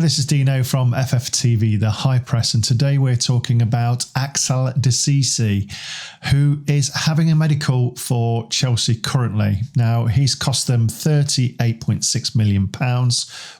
Hi, this is Dino from FFTV, the High Press, and today we're talking about Axel Disasi, who is having a medical for Chelsea currently. Now, he's cost them £38.6 million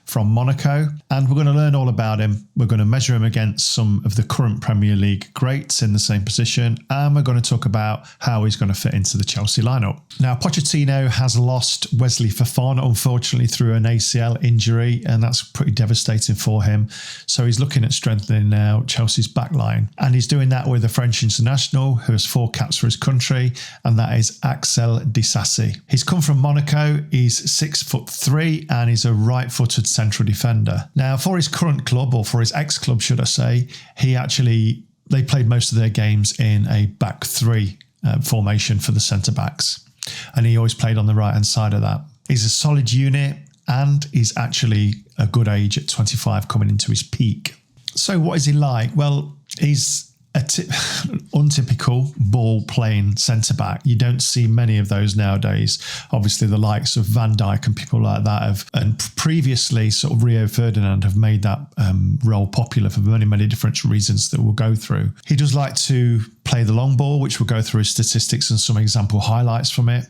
from Monaco, and we're going to learn all about him. We're going to measure him against some of the current Premier League greats in the same position, and we're going to talk about how he's going to fit into the Chelsea lineup. Now, Pochettino has lost Wesley Fofana, unfortunately, through an ACL injury, and that's pretty devastating for him. So he's looking at strengthening now Chelsea's backline, and he's doing that with a French international who has 4 caps for his country, and that is Axel Disasi. He's come from Monaco. He's 6'3", and he's a right-footed central defender. Now, for his current club, or for his ex-club, should I say, they played most of their games in a back three formation for the centre-backs, and he always played on the right-hand side of that. He's a solid unit, and he's actually a good age at 25, coming into his peak. So what is he like? Well, he's untypical ball-playing centre-back. You don't see many of those nowadays. Obviously, the likes of Van Dijk and people like that and previously sort of Rio Ferdinand have made that role popular for many, many different reasons that we'll go through. He does like to play the long ball, which we'll go through his statistics and some example highlights from it.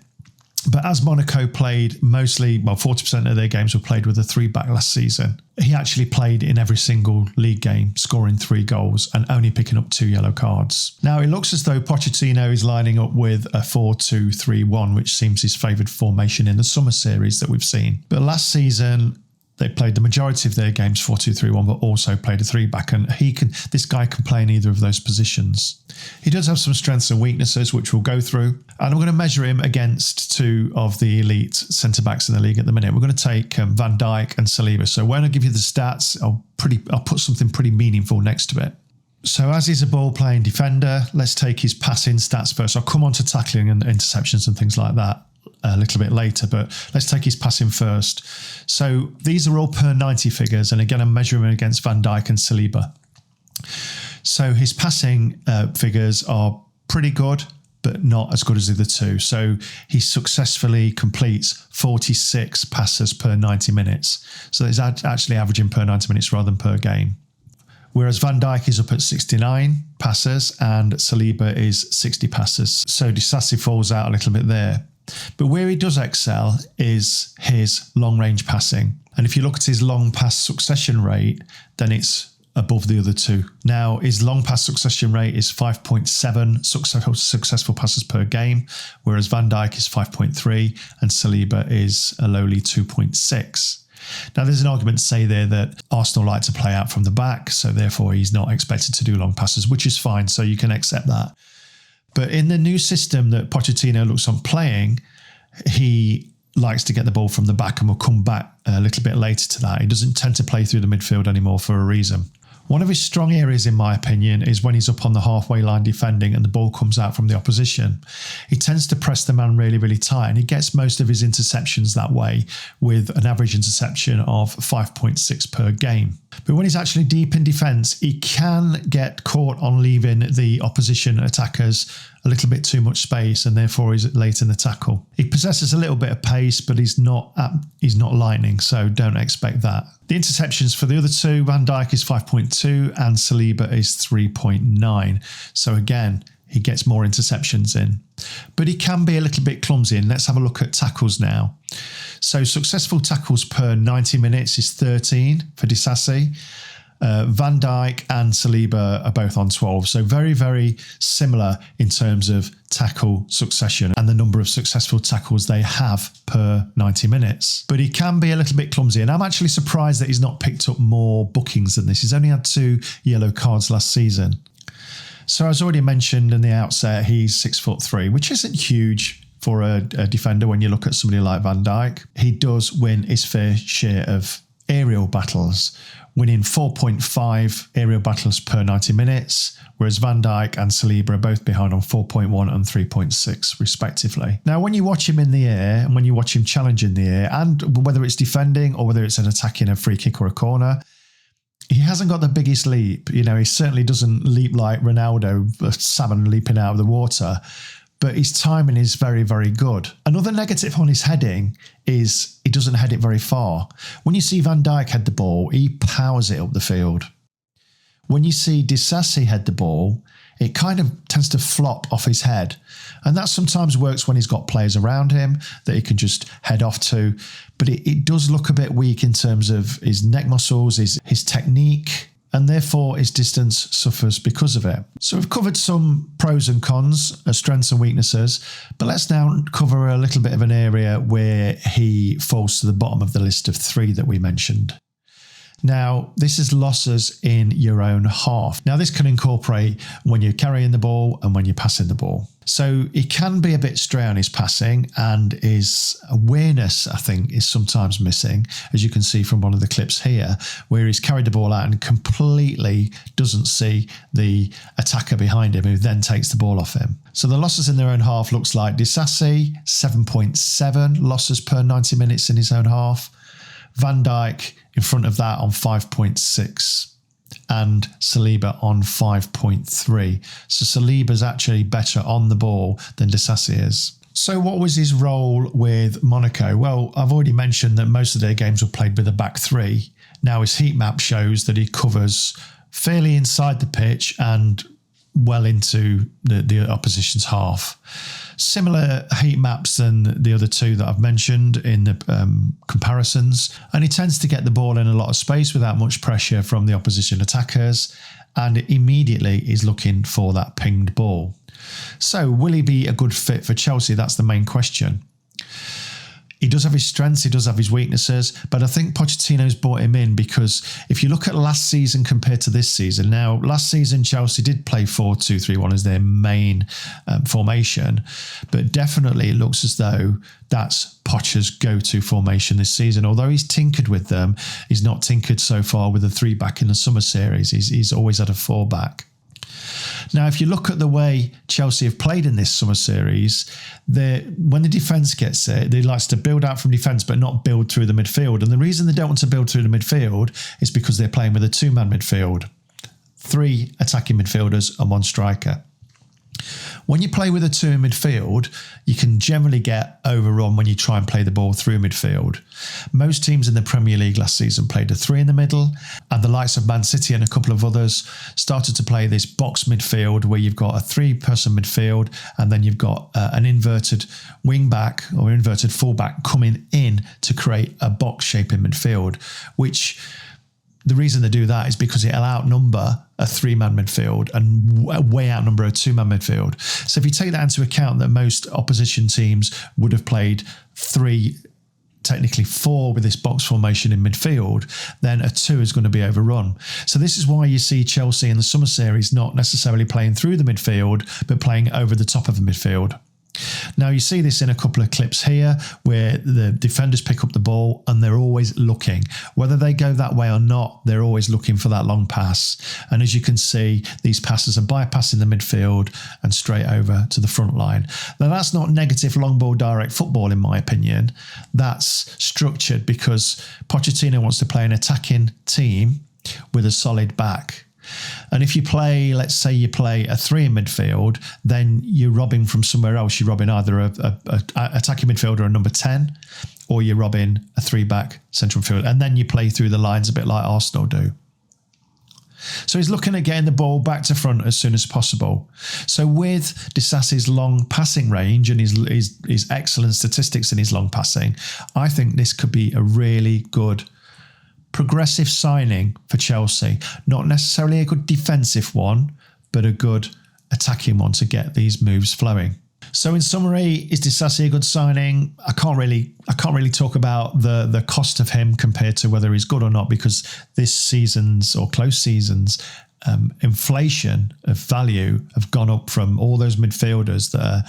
But as Monaco played 40% of their games were played with a 3-back last season, he actually played in every single league game, scoring 3 goals and only picking up 2 yellow cards. Now, it looks as though Pochettino is lining up with a 4-2-3-1, which seems his favoured formation in the summer series that we've seen. But last season, they played the majority of their games 4-2-3-1, but also played a 3-back, and this guy can play in either of those positions. He does have some strengths and weaknesses, which we'll go through, and I'm going to measure him against 2 of the elite centre-backs in the league at the minute. We're going to take Van Dijk and Saliba. So when I give you the stats, I'll put something pretty meaningful next to it. So as he's a ball-playing defender, let's take his passing stats first. I'll come on to tackling and interceptions and things like that a little bit later, but let's take his passing first. So these are all per 90 figures, and again, I'm measuring him against Van Dijk and Saliba. So his passing figures are pretty good, but not as good as the other 2. So he successfully completes 46 passes per 90 minutes. So he's actually averaging per 90 minutes rather than per game. Whereas Van Dijk is up at 69 passes and Saliba is 60 passes. So Disasi falls out a little bit there. But where he does excel is his long-range passing. And if you look at his long pass succession rate, then it's above the other 2. Now, his long pass succession rate is 5.7 successful passes per game, whereas Van Dijk is 5.3 and Saliba is a lowly 2.6. Now, there's an argument to say there that Arsenal like to play out from the back, so therefore he's not expected to do long passes, which is fine, so you can accept that. But in the new system that Pochettino looks on playing, he likes to get the ball from the back, and we'll come back a little bit later to that. He doesn't tend to play through the midfield anymore for a reason. One of his strong areas, in my opinion, is when he's up on the halfway line defending and the ball comes out from the opposition. He tends to press the man really, really tight, and he gets most of his interceptions that way, with an average interception of 5.6 per game. But when he's actually deep in defence, he can get caught on leaving the opposition attackers a little bit too much space, and therefore he's late in the tackle. He possesses a little bit of pace, but he's not lightning, so don't expect that. The interceptions for the other 2, Van Dijk is 5.2 and Saliba is 3.9. So again, he gets more interceptions in. But he can be a little bit clumsy, and let's have a look at tackles now. So successful tackles per 90 minutes is 13 for Disasi. Van Dijk and Saliba are both on 12. So very, very similar in terms of tackle succession and the number of successful tackles they have per 90 minutes. But he can be a little bit clumsy, and I'm actually surprised that he's not picked up more bookings than this. He's only had 2 yellow cards last season. So as already mentioned in the outset, he's 6'3", which isn't huge for a defender when you look at somebody like Van Dijk. He does win his fair share of aerial battles, winning 4.5 aerial battles per 90 minutes, whereas Van Dijk and Saliba are both behind on 4.1 and 3.6 respectively. Now, when you watch him in the air and when you watch him challenge in the air, and whether it's defending or whether it's an attacking a free kick or a corner, he hasn't got the biggest leap. You know, he certainly doesn't leap like Ronaldo, a salmon leaping out of the water. but his timing is very, very good. Another negative on his heading is he doesn't head it very far. When you see Van Dijk head the ball, he powers it up the field. When you see Disasi head the ball, it kind of tends to flop off his head. And that sometimes works when he's got players around him that he can just head off to. But it does look a bit weak in terms of his neck muscles, his technique, and therefore his distance suffers because of it. So we've covered some pros and cons, strengths and weaknesses, but let's now cover a little bit of an area where he falls to the bottom of the list of 3 that we mentioned. Now, this is losses in your own half. Now, this can incorporate when you're carrying the ball and when you're passing the ball. So he can be a bit stray on his passing, and his awareness, I think, is sometimes missing, as you can see from one of the clips here, where he's carried the ball out and completely doesn't see the attacker behind him, who then takes the ball off him. So the losses in their own half looks like Disasi, 7.7 losses per 90 minutes in his own half. Van Dijk in front of that on 5.6 and Saliba on 5.3. So Saliba's actually better on the ball than Disasi is. So what was his role with Monaco? Well, I've already mentioned that most of their games were played with a back 3. Now his heat map shows that he covers fairly inside the pitch and well into the opposition's half. Similar heat maps than the other 2 that I've mentioned in the comparisons, and he tends to get the ball in a lot of space without much pressure from the opposition attackers, and immediately is looking for that pinged ball. So will he be a good fit for Chelsea? That's the main question. He does have his strengths, he does have his weaknesses, but I think Pochettino's brought him in because if you look at last season compared to this season, now last season Chelsea did play 4-2-3-1 as their main formation, but definitely it looks as though that's Poch's go-to formation this season. Although he's tinkered with them, he's not tinkered so far with a 3-back in the summer series. He's always had a 4-back. Now, if you look at the way Chelsea have played in this summer series, when the defence gets it, they like to build out from defence but not build through the midfield. And the reason they don't want to build through the midfield is because they're playing with a 2-man midfield. 3 attacking midfielders and 1 striker. When you play with a 2 in midfield, you can generally get overrun when you try and play the ball through midfield. Most teams in the Premier League last season played a 3 in the middle, and the likes of Man City and a couple of others started to play this box midfield where you've got a 3-person midfield and then you've got an inverted wing back or inverted fullback coming in to create a box shape in midfield, which the reason they do that is because it'll outnumber a 3-man midfield and way outnumber a 2-man midfield. So if you take that into account, that most opposition teams would have played 3, technically 4 with this box formation in midfield, then a 2 is going to be overrun. So this is why you see Chelsea in the summer series not necessarily playing through the midfield, but playing over the top of the midfield. Now you see this in a couple of clips here where the defenders pick up the ball and they're always looking. Whether they go that way or not, they're always looking for that long pass. And as you can see, these passes are bypassing the midfield and straight over to the front line. Now that's not negative long ball direct football in my opinion. That's structured because Pochettino wants to play an attacking team with a solid back. And if you play, let's say you play a 3 in midfield, then you're robbing from somewhere else. You're robbing either a attacking midfielder, a number 10, or you're robbing a 3-back central midfield. And then you play through the lines a bit like Arsenal do. So he's looking at getting the ball back to front as soon as possible. So with Disasi's long passing range and his excellent statistics in his long passing, I think this could be a really good progressive signing for Chelsea. Not necessarily a good defensive one, but a good attacking one to get these moves flowing. So in summary, is Disasi a good signing? I can't really talk about the cost of him compared to whether he's good or not, because this season's or close seasons inflation of value have gone up from all those midfielders that are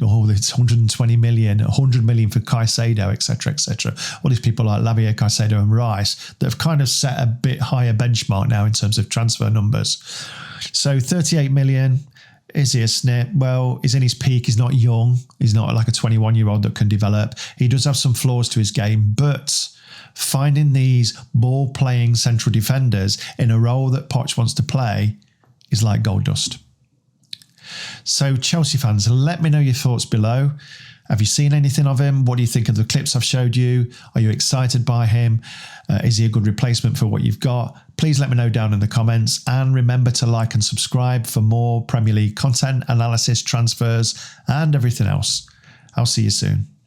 it's 120 million, 100 million for Caicedo, etc., etc. All these people like Lavia, Caicedo and Rice that have kind of set a bit higher benchmark now in terms of transfer numbers. So 38 million, is he a snip? Well, he's in his peak. He's not young. He's not like a 21-year-old that can develop. He does have some flaws to his game, but finding these ball-playing central defenders in a role that Poch wants to play is like gold dust. So Chelsea fans, let me know your thoughts below. Have you seen anything of him? What do you think of the clips I've showed you? Are you excited by him? Is he a good replacement for what you've got? Please let me know down in the comments, and remember to like and subscribe for more Premier League content, analysis, transfers, and everything else. I'll see you soon.